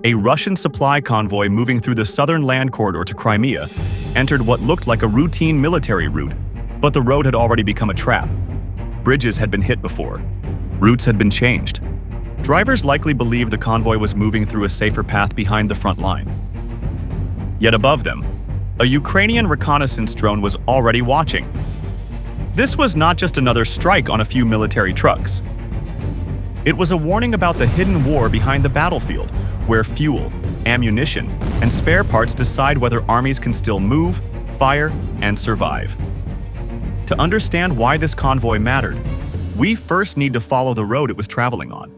a Russian supply convoy moving through the southern land corridor to Crimea entered what looked like a routine military route, but the road had already become a trap. Bridges had been hit before. Routes had been changed. Drivers likely believed the convoy was moving through a safer path behind the front line. Yet above them, a Ukrainian reconnaissance drone was already watching. This was not just another strike on a few military trucks. It was a warning about the hidden war behind the battlefield, where fuel, ammunition, and spare parts decide whether armies can still move, fire, and survive. To understand why this convoy mattered, we first need to follow the road it was traveling on.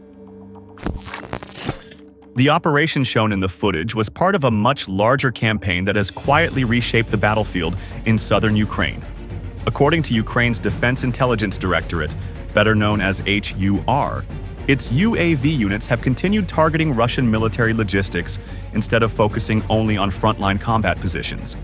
The operation shown in the footage was part of a much larger campaign that has quietly reshaped the battlefield in southern Ukraine. According to Ukraine's Defense Intelligence Directorate, better known as HUR, its UAV units have continued targeting Russian military logistics instead of focusing only on frontline combat positions.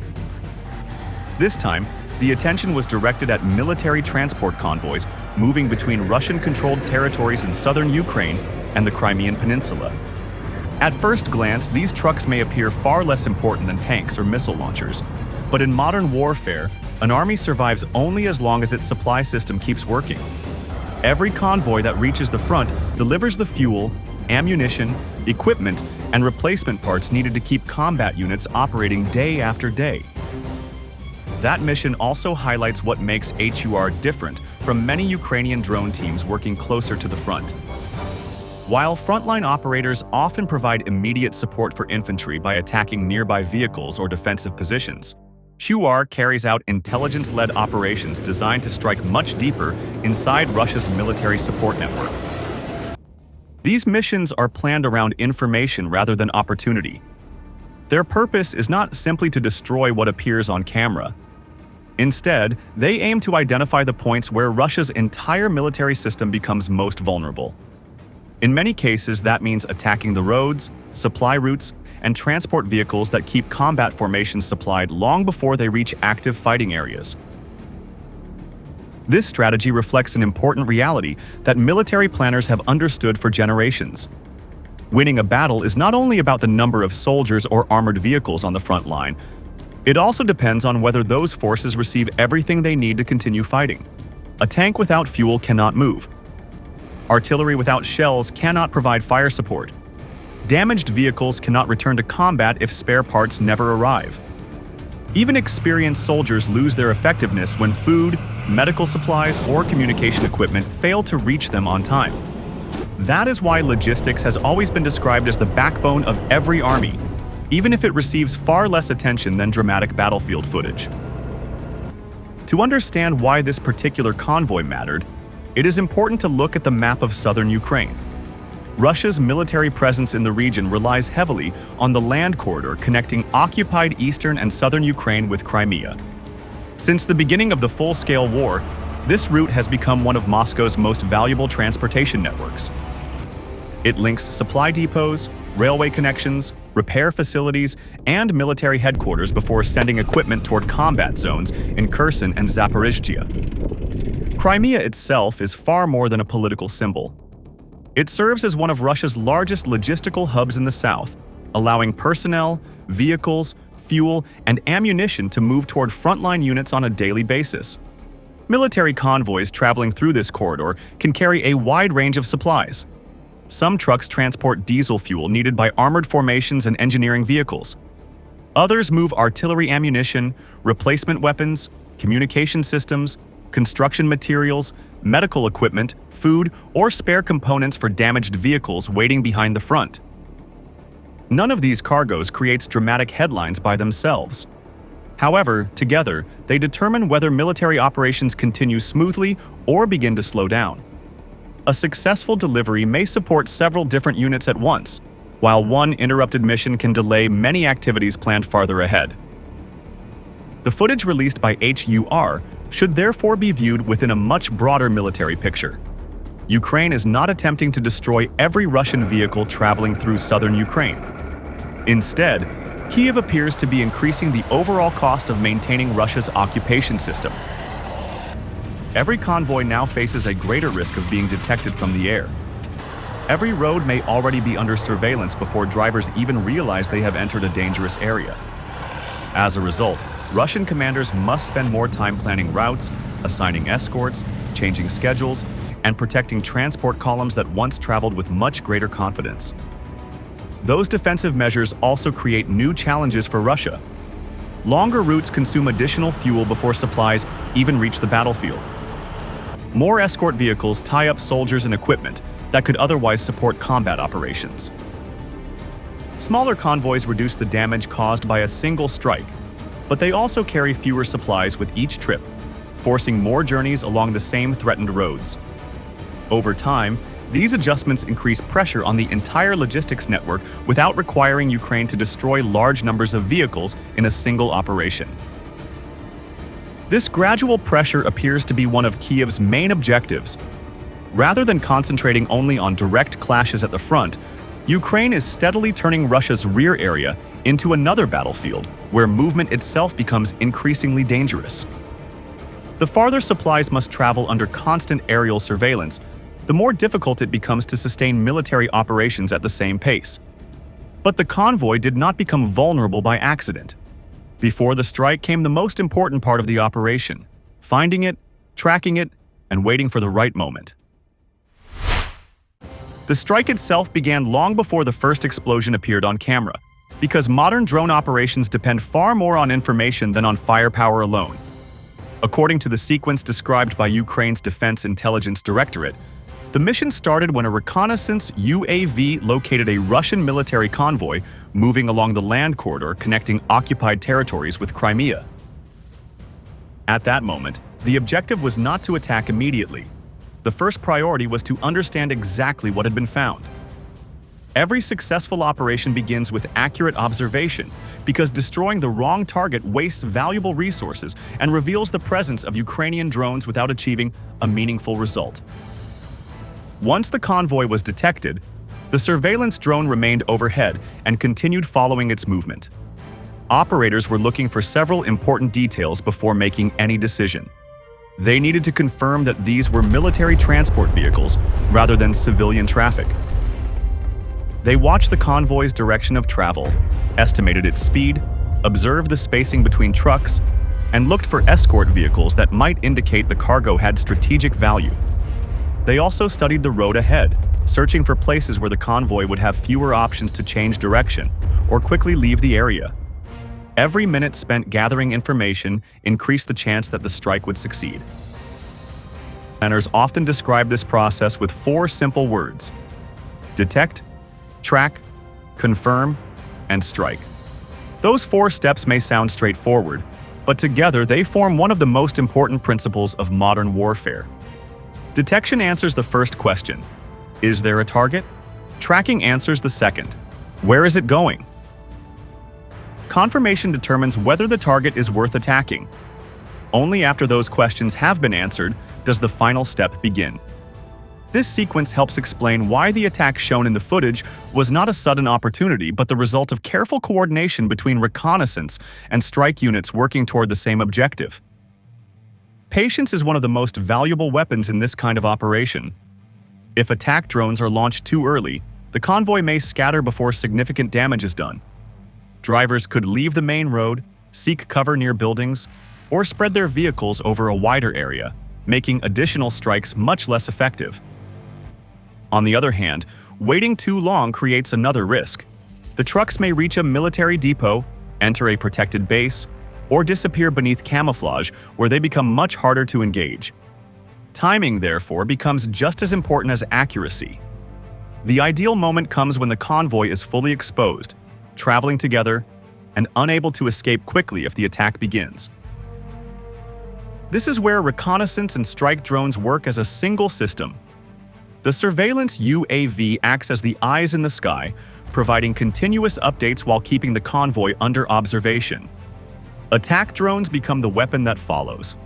This time, the attention was directed at military transport convoys moving between Russian-controlled territories in southern Ukraine and the Crimean Peninsula. At first glance, these trucks may appear far less important than tanks or missile launchers, but in modern warfare, an army survives only as long as its supply system keeps working. Every convoy that reaches the front delivers the fuel, ammunition, equipment, and replacement parts needed to keep combat units operating day after day. That mission also highlights what makes HUR different from many Ukrainian drone teams working closer to the front. While frontline operators often provide immediate support for infantry by attacking nearby vehicles or defensive positions, HUR carries out intelligence-led operations designed to strike much deeper inside Russia's military support network. These missions are planned around information rather than opportunity. Their purpose is not simply to destroy what appears on camera. Instead, they aim to identify the points where Russia's entire military system becomes most vulnerable. In many cases, that means attacking the roads, supply routes, and transport vehicles that keep combat formations supplied long before they reach active fighting areas. This strategy reflects an important reality that military planners have understood for generations. Winning a battle is not only about the number of soldiers or armored vehicles on the front line, it also depends on whether those forces receive everything they need to continue fighting. A tank without fuel cannot move. Artillery without shells cannot provide fire support. Damaged vehicles cannot return to combat if spare parts never arrive. Even experienced soldiers lose their effectiveness when food, medical supplies, or communication equipment fail to reach them on time. That is why logistics has always been described as the backbone of every army, even if it receives far less attention than dramatic battlefield footage. To understand why this particular convoy mattered, it is important to look at the map of southern Ukraine. Russia's military presence in the region relies heavily on the land corridor connecting occupied eastern and southern Ukraine with Crimea. Since the beginning of the full-scale war, this route has become one of Moscow's most valuable transportation networks. It links supply depots, railway connections, repair facilities, and military headquarters before sending equipment toward combat zones in Kherson and Zaporizhzhia. Crimea itself is far more than a political symbol. It serves as one of Russia's largest logistical hubs in the south, allowing personnel, vehicles, fuel, and ammunition to move toward frontline units on a daily basis. Military convoys traveling through this corridor can carry a wide range of supplies. Some trucks transport diesel fuel needed by armored formations and engineering vehicles. Others move artillery ammunition, replacement weapons, communication systems, construction materials, medical equipment, food, or spare components for damaged vehicles waiting behind the front. None of these cargoes creates dramatic headlines by themselves. However, together, they determine whether military operations continue smoothly or begin to slow down. A successful delivery may support several different units at once, while one interrupted mission can delay many activities planned farther ahead. The footage released by HUR should therefore be viewed within a much broader military picture. Ukraine is not attempting to destroy every Russian vehicle traveling through southern Ukraine. Instead, Kyiv appears to be increasing the overall cost of maintaining Russia's occupation system. Every convoy now faces a greater risk of being detected from the air. Every road may already be under surveillance before drivers even realize they have entered a dangerous area. As a result, Russian commanders must spend more time planning routes, assigning escorts, changing schedules, and protecting transport columns that once traveled with much greater confidence. Those defensive measures also create new challenges for Russia. Longer routes consume additional fuel before supplies even reach the battlefield. More escort vehicles tie up soldiers and equipment that could otherwise support combat operations. Smaller convoys reduce the damage caused by a single strike, but they also carry fewer supplies with each trip, forcing more journeys along the same threatened roads. Over time, these adjustments increase pressure on the entire logistics network without requiring Ukraine to destroy large numbers of vehicles in a single operation. This gradual pressure appears to be one of Kiev's main objectives. Rather than concentrating only on direct clashes at the front, Ukraine is steadily turning Russia's rear area into another battlefield where movement itself becomes increasingly dangerous. The farther supplies must travel under constant aerial surveillance, the more difficult it becomes to sustain military operations at the same pace. But the convoy did not become vulnerable by accident. Before the strike came the most important part of the operation: finding it, tracking it, and waiting for the right moment. The strike itself began long before the first explosion appeared on camera, because modern drone operations depend far more on information than on firepower alone. According to the sequence described by Ukraine's Defense Intelligence Directorate, the mission started when a reconnaissance UAV located a Russian military convoy moving along the land corridor connecting occupied territories with Crimea. At that moment, the objective was not to attack immediately. The first priority was to understand exactly what had been found. Every successful operation begins with accurate observation, because destroying the wrong target wastes valuable resources and reveals the presence of Ukrainian drones without achieving a meaningful result. Once the convoy was detected, the surveillance drone remained overhead and continued following its movement. Operators were looking for several important details before making any decision. They needed to confirm that these were military transport vehicles rather than civilian traffic. They watched the convoy's direction of travel, estimated its speed, observed the spacing between trucks, and looked for escort vehicles that might indicate the cargo had strategic value. They also studied the road ahead, searching for places where the convoy would have fewer options to change direction or quickly leave the area. Every minute spent gathering information increased the chance that the strike would succeed. Planners often describe this process with 4 simple words: detect, track, confirm, and strike. Those 4 steps may sound straightforward, but together they form one of the most important principles of modern warfare. Detection answers the first question: is there a target? Tracking answers the second: where is it going? Confirmation determines whether the target is worth attacking. Only after those questions have been answered does the final step begin. This sequence helps explain why the attack shown in the footage was not a sudden opportunity but the result of careful coordination between reconnaissance and strike units working toward the same objective. Patience is one of the most valuable weapons in this kind of operation. If attack drones are launched too early, the convoy may scatter before significant damage is done. Drivers could leave the main road, seek cover near buildings, or spread their vehicles over a wider area, making additional strikes much less effective. On the other hand, waiting too long creates another risk. The trucks may reach a military depot, enter a protected base, or disappear beneath camouflage where they become much harder to engage. Timing, therefore, becomes just as important as accuracy. The ideal moment comes when the convoy is fully exposed, traveling together, and unable to escape quickly if the attack begins. This is where reconnaissance and strike drones work as a single system. The surveillance UAV acts as the eyes in the sky, providing continuous updates while keeping the convoy under observation. Attack drones become the weapon that follows.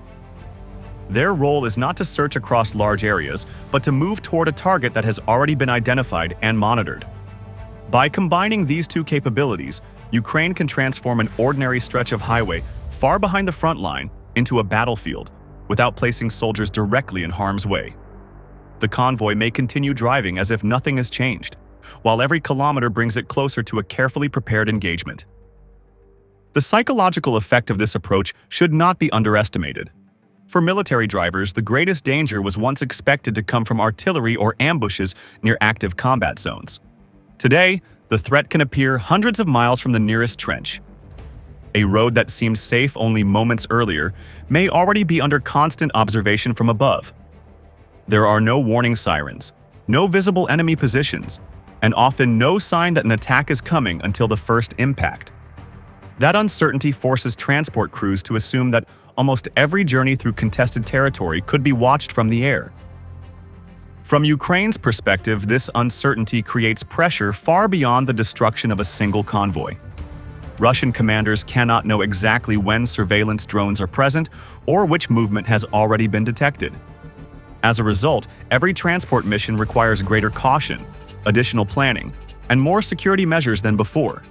Their role is not to search across large areas, but to move toward a target that has already been identified and monitored. By combining these 2 capabilities, Ukraine can transform an ordinary stretch of highway far behind the front line into a battlefield without placing soldiers directly in harm's way. The convoy may continue driving as if nothing has changed, while every kilometer brings it closer to a carefully prepared engagement. The psychological effect of this approach should not be underestimated. For military drivers, the greatest danger was once expected to come from artillery or ambushes near active combat zones. Today, the threat can appear hundreds of miles from the nearest trench. A road that seemed safe only moments earlier may already be under constant observation from above. There are no warning sirens, no visible enemy positions, and often no sign that an attack is coming until the first impact. That uncertainty forces transport crews to assume that almost every journey through contested territory could be watched from the air. From Ukraine's perspective, this uncertainty creates pressure far beyond the destruction of a single convoy. Russian commanders cannot know exactly when surveillance drones are present or which movement has already been detected. As a result, every transport mission requires greater caution, additional planning, and more security measures than before.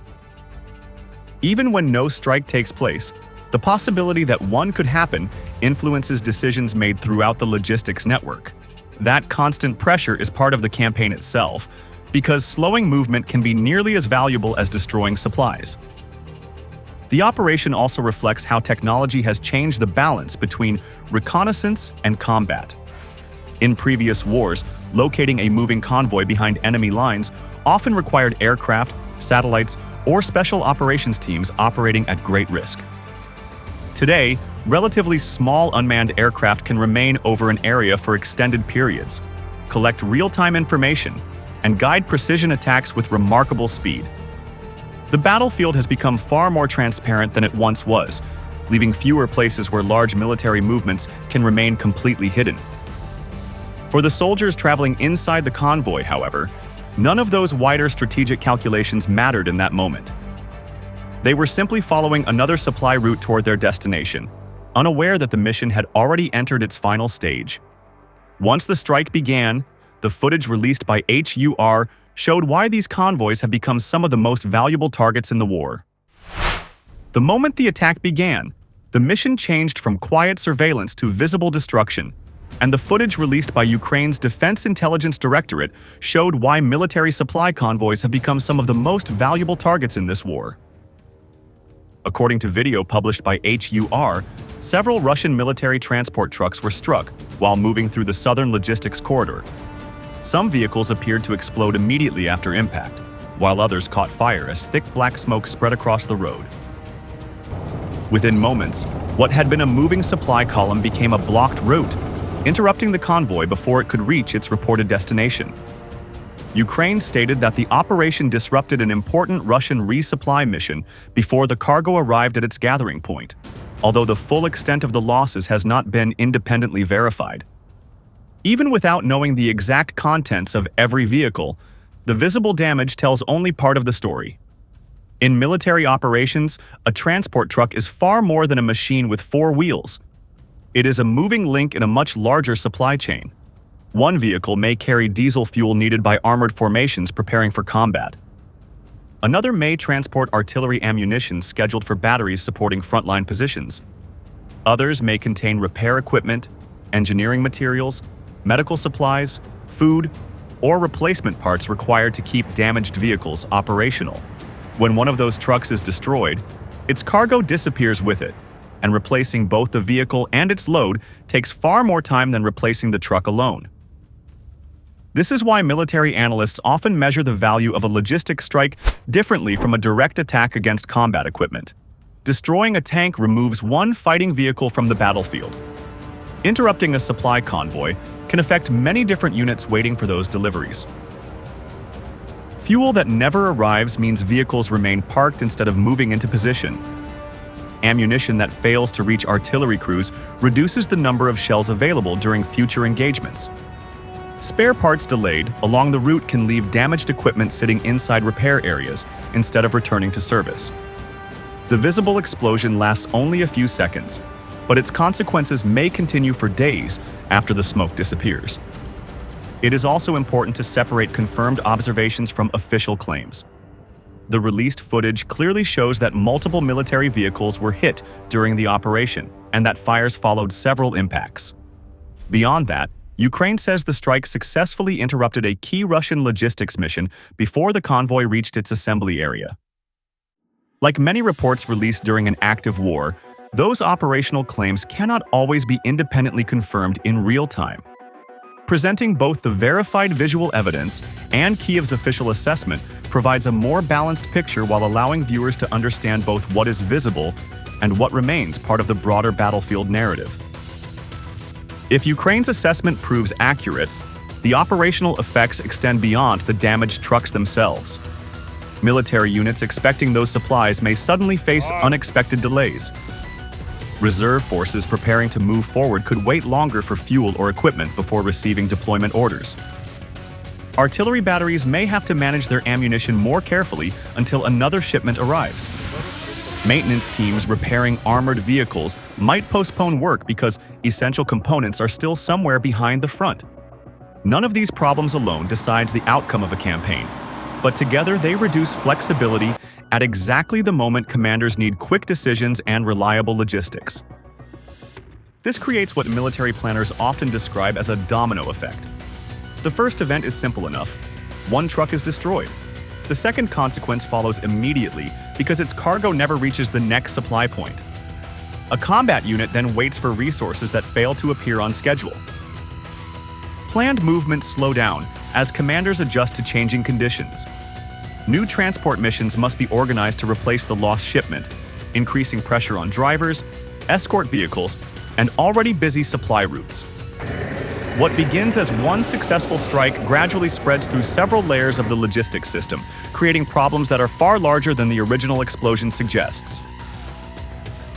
Even when no strike takes place, the possibility that one could happen influences decisions made throughout the logistics network. That constant pressure is part of the campaign itself, because slowing movement can be nearly as valuable as destroying supplies. The operation also reflects how technology has changed the balance between reconnaissance and combat. In previous wars, locating a moving convoy behind enemy lines often required aircraft, satellites, or special operations teams operating at great risk. Today, relatively small unmanned aircraft can remain over an area for extended periods, collect real-time information, and guide precision attacks with remarkable speed. The battlefield has become far more transparent than it once was, leaving fewer places where large military movements can remain completely hidden. For the soldiers traveling inside the convoy, however, none of those wider strategic calculations mattered in that moment. They were simply following another supply route toward their destination, unaware that the mission had already entered its final stage. Once the strike began, the footage released by HUR showed why these convoys have become some of the most valuable targets in the war. The moment the attack began, the mission changed from quiet surveillance to visible destruction, and the footage released by Ukraine's Defense Intelligence Directorate showed why military supply convoys have become some of the most valuable targets in this war. According to video published by HUR, several Russian military transport trucks were struck while moving through the southern logistics corridor. Some vehicles appeared to explode immediately after impact, while others caught fire as thick black smoke spread across the road. Within moments, what had been a moving supply column became a blocked route, interrupting the convoy before it could reach its reported destination. Ukraine stated that the operation disrupted an important Russian resupply mission before the cargo arrived at its gathering point, although the full extent of the losses has not been independently verified. Even without knowing the exact contents of every vehicle, the visible damage tells only part of the story. In military operations, a transport truck is far more than a machine with 4 wheels. It is a moving link in a much larger supply chain. One vehicle may carry diesel fuel needed by armored formations preparing for combat. Another may transport artillery ammunition scheduled for batteries supporting frontline positions. Others may contain repair equipment, engineering materials, medical supplies, food, or replacement parts required to keep damaged vehicles operational. When one of those trucks is destroyed, its cargo disappears with it, and replacing both the vehicle and its load takes far more time than replacing the truck alone. This is why military analysts often measure the value of a logistic strike differently from a direct attack against combat equipment. Destroying a tank removes one fighting vehicle from the battlefield. Interrupting a supply convoy can affect many different units waiting for those deliveries. Fuel that never arrives means vehicles remain parked instead of moving into position. Ammunition that fails to reach artillery crews reduces the number of shells available during future engagements. Spare parts delayed along the route can leave damaged equipment sitting inside repair areas instead of returning to service. The visible explosion lasts only a few seconds, but its consequences may continue for days after the smoke disappears. It is also important to separate confirmed observations from official claims. The released footage clearly shows that multiple military vehicles were hit during the operation and that fires followed several impacts. Beyond that, Ukraine says the strike successfully interrupted a key Russian logistics mission before the convoy reached its assembly area. Like many reports released during an active war, those operational claims cannot always be independently confirmed in real time. Presenting both the verified visual evidence and Kiev's official assessment provides a more balanced picture while allowing viewers to understand both what is visible and what remains part of the broader battlefield narrative. If Ukraine's assessment proves accurate, the operational effects extend beyond the damaged trucks themselves. Military units expecting those supplies may suddenly face unexpected delays. Reserve forces preparing to move forward could wait longer for fuel or equipment before receiving deployment orders. Artillery batteries may have to manage their ammunition more carefully until another shipment arrives. Maintenance teams repairing armored vehicles might postpone work because essential components are still somewhere behind the front. None of these problems alone decides the outcome of a campaign, but together they reduce flexibility at exactly the moment commanders need quick decisions and reliable logistics. This creates what military planners often describe as a domino effect. The first event is simple enough. One truck is destroyed. The second consequence follows immediately because its cargo never reaches the next supply point. A combat unit then waits for resources that fail to appear on schedule. Planned movements slow down as commanders adjust to changing conditions. New transport missions must be organized to replace the lost shipment, increasing pressure on drivers, escort vehicles, and already busy supply routes. What begins as one successful strike gradually spreads through several layers of the logistics system, creating problems that are far larger than the original explosion suggests.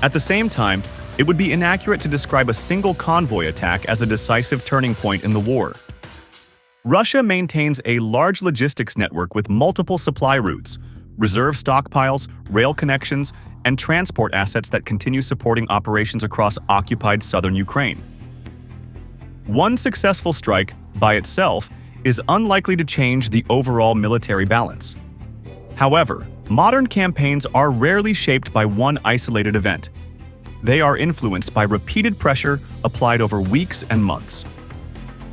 At the same time, it would be inaccurate to describe a single convoy attack as a decisive turning point in the war. Russia maintains a large logistics network with multiple supply routes, reserve stockpiles, rail connections, and transport assets that continue supporting operations across occupied southern Ukraine. One successful strike, by itself, is unlikely to change the overall military balance. However, modern campaigns are rarely shaped by one isolated event. They are influenced by repeated pressure applied over weeks and months.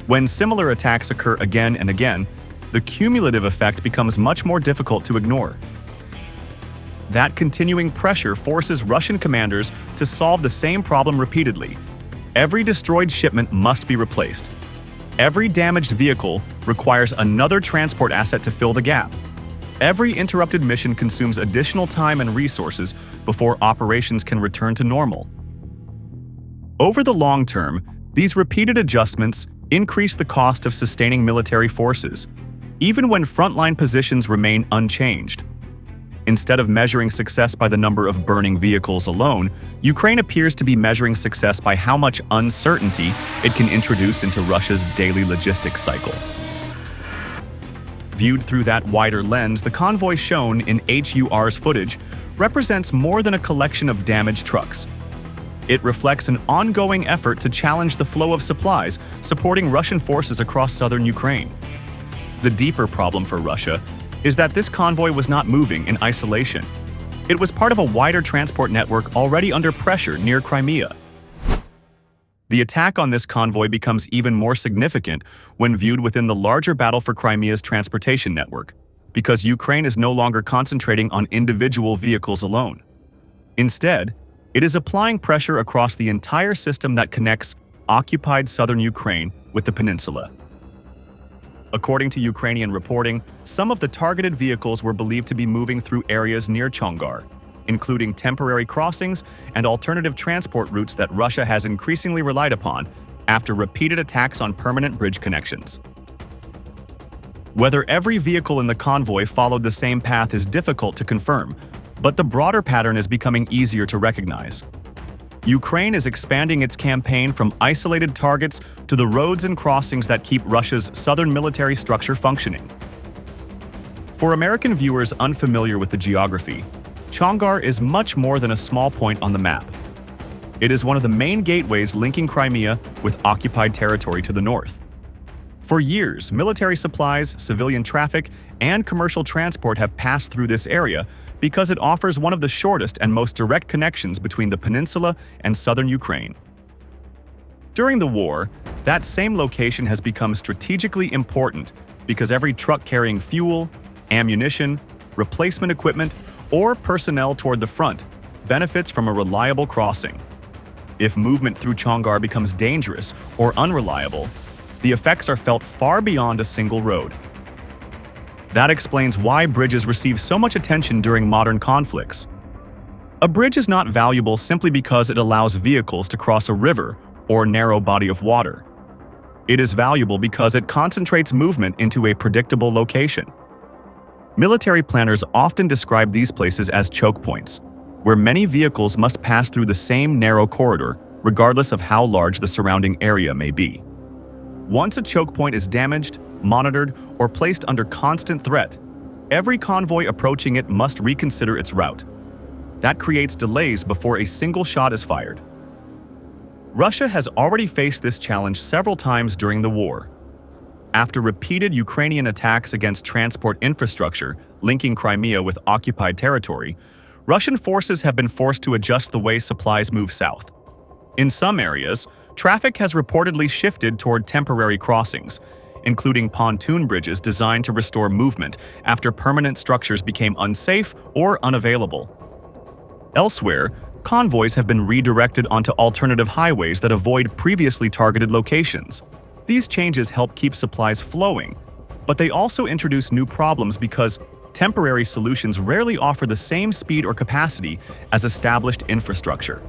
When similar attacks occur again and again, the cumulative effect becomes much more difficult to ignore. That continuing pressure forces Russian commanders to solve the same problem repeatedly. Every destroyed shipment must be replaced. Every damaged vehicle requires another transport asset to fill the gap. Every interrupted mission consumes additional time and resources before operations can return to normal. Over the long term, these repeated adjustments increase the cost of sustaining military forces, even when frontline positions remain unchanged. Instead of measuring success by the number of burning vehicles alone, Ukraine appears to be measuring success by how much uncertainty it can introduce into Russia's daily logistics cycle. Viewed through that wider lens, the convoy shown in HUR's footage represents more than a collection of damaged trucks. It reflects an ongoing effort to challenge the flow of supplies supporting Russian forces across southern Ukraine. The deeper problem for Russia is that this convoy was not moving in isolation. It was part of a wider transport network already under pressure near Crimea. The attack on this convoy becomes even more significant when viewed within the larger battle for Crimea's transportation network, because Ukraine is no longer concentrating on individual vehicles alone. Instead, it is applying pressure across the entire system that connects occupied southern Ukraine with the peninsula. According to Ukrainian reporting, some of the targeted vehicles were believed to be moving through areas near Chongar, including temporary crossings and alternative transport routes that Russia has increasingly relied upon after repeated attacks on permanent bridge connections. Whether every vehicle in the convoy followed the same path is difficult to confirm, but the broader pattern is becoming easier to recognize. Ukraine is expanding its campaign from isolated targets to the roads and crossings that keep Russia's southern military structure functioning. For American viewers unfamiliar with the geography, Chongar is much more than a small point on the map. It is one of the main gateways linking Crimea with occupied territory to the north. For years, military supplies, civilian traffic, and commercial transport have passed through this area because it offers one of the shortest and most direct connections between the peninsula and southern Ukraine. During the war, that same location has become strategically important because every truck carrying fuel, ammunition, replacement equipment, or personnel toward the front benefits from a reliable crossing. If movement through Chongar becomes dangerous or unreliable, the effects are felt far beyond a single road. That explains why bridges receive so much attention during modern conflicts. A bridge is not valuable simply because it allows vehicles to cross a river or narrow body of water. It is valuable because it concentrates movement into a predictable location. Military planners often describe these places as choke points, where many vehicles must pass through the same narrow corridor, regardless of how large the surrounding area may be. Once a choke point is damaged, monitored, or placed under constant threat, every convoy approaching it must reconsider its route. That creates delays before a single shot is fired. Russia has already faced this challenge several times during the war. After repeated Ukrainian attacks against transport infrastructure linking Crimea with occupied territory, Russian forces have been forced to adjust the way supplies move south. In some areas, traffic has reportedly shifted toward temporary crossings, including pontoon bridges designed to restore movement after permanent structures became unsafe or unavailable. Elsewhere, convoys have been redirected onto alternative highways that avoid previously targeted locations. These changes help keep supplies flowing, but they also introduce new problems because temporary solutions rarely offer the same speed or capacity as established infrastructure.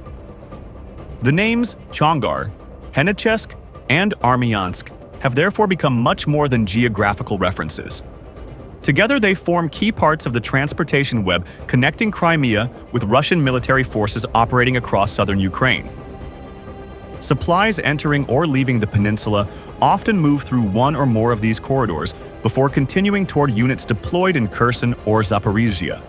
The names Chongar, Henichesk, and Armyansk have therefore become much more than geographical references. Together they form key parts of the transportation web connecting Crimea with Russian military forces operating across southern Ukraine. Supplies entering or leaving the peninsula often move through one or more of these corridors before continuing toward units deployed in Kherson or Zaporizhia.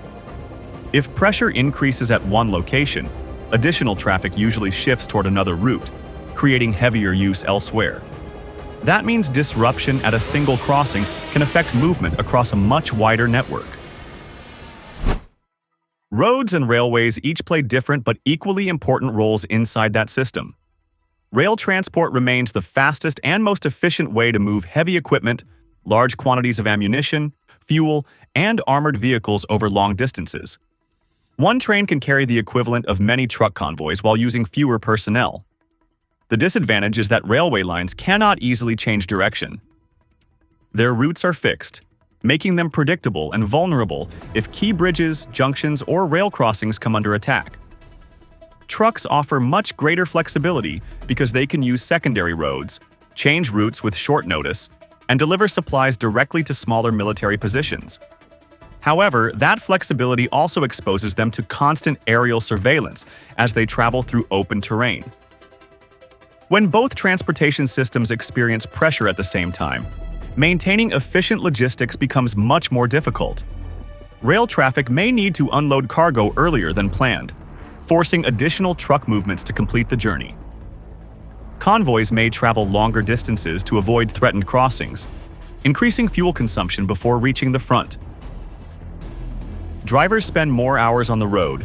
If pressure increases at one location, additional traffic usually shifts toward another route, creating heavier use elsewhere. That means disruption at a single crossing can affect movement across a much wider network. Roads and railways each play different but equally important roles inside that system. Rail transport remains the fastest and most efficient way to move heavy equipment, large quantities of ammunition, fuel, and armored vehicles over long distances. One train can carry the equivalent of many truck convoys while using fewer personnel. The disadvantage is that railway lines cannot easily change direction. Their routes are fixed, making them predictable and vulnerable if key bridges, junctions, or rail crossings come under attack. Trucks offer much greater flexibility because they can use secondary roads, change routes with short notice, and deliver supplies directly to smaller military positions. However, that flexibility also exposes them to constant aerial surveillance as they travel through open terrain. When both transportation systems experience pressure at the same time, maintaining efficient logistics becomes much more difficult. Rail traffic may need to unload cargo earlier than planned, forcing additional truck movements to complete the journey. Convoys may travel longer distances to avoid threatened crossings, increasing fuel consumption before reaching the front. Drivers spend more hours on the road,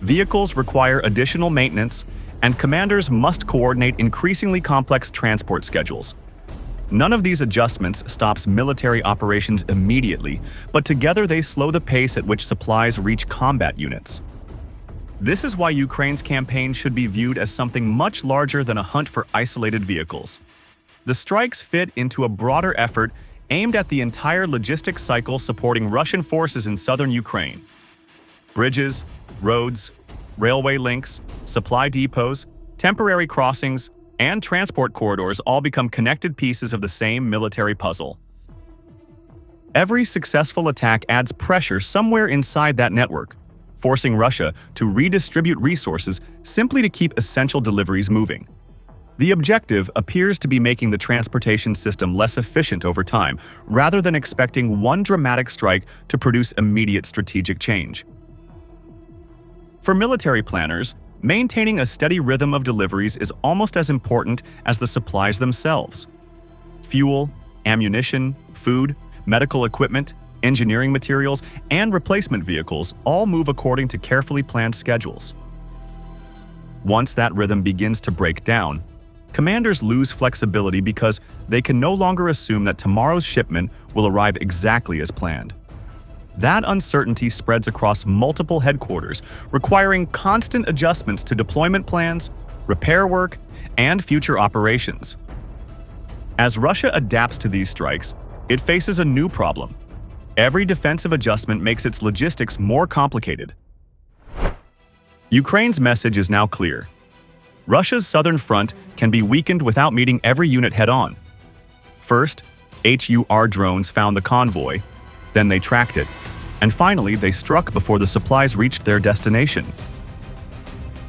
vehicles require additional maintenance, and commanders must coordinate increasingly complex transport schedules. None of these adjustments stops military operations immediately, but together they slow the pace at which supplies reach combat units. This is why Ukraine's campaign should be viewed as something much larger than a hunt for isolated vehicles. The strikes fit into a broader effort aimed at the entire logistics cycle supporting Russian forces in southern Ukraine. Bridges, roads, railway links, supply depots, temporary crossings, and transport corridors all become connected pieces of the same military puzzle. Every successful attack adds pressure somewhere inside that network, forcing Russia to redistribute resources simply to keep essential deliveries moving. The objective appears to be making the transportation system less efficient over time, rather than expecting one dramatic strike to produce immediate strategic change. For military planners, maintaining a steady rhythm of deliveries is almost as important as the supplies themselves. Fuel, ammunition, food, medical equipment, engineering materials, and replacement vehicles all move according to carefully planned schedules. Once that rhythm begins to break down, commanders lose flexibility because they can no longer assume that tomorrow's shipment will arrive exactly as planned. That uncertainty spreads across multiple headquarters, requiring constant adjustments to deployment plans, repair work, and future operations. As Russia adapts to these strikes, it faces a new problem. Every defensive adjustment makes its logistics more complicated. Ukraine's message is now clear. Russia's southern front can be weakened without meeting every unit head-on. First, HUR drones found the convoy, then they tracked it, and finally they struck before the supplies reached their destination.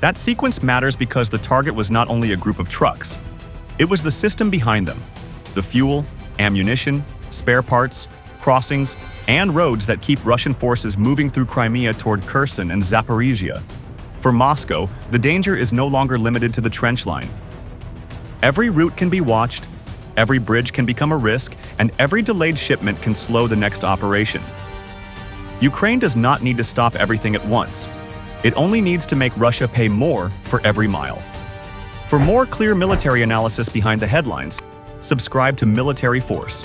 That sequence matters because the target was not only a group of trucks, it was the system behind them: the fuel, ammunition, spare parts, crossings, and roads that keep Russian forces moving through Crimea toward Kherson and Zaporizhia. For Moscow, the danger is no longer limited to the trench line. Every route can be watched, every bridge can become a risk, and every delayed shipment can slow the next operation. Ukraine does not need to stop everything at once. It only needs to make Russia pay more for every mile. For more clear military analysis behind the headlines, subscribe to Military Force.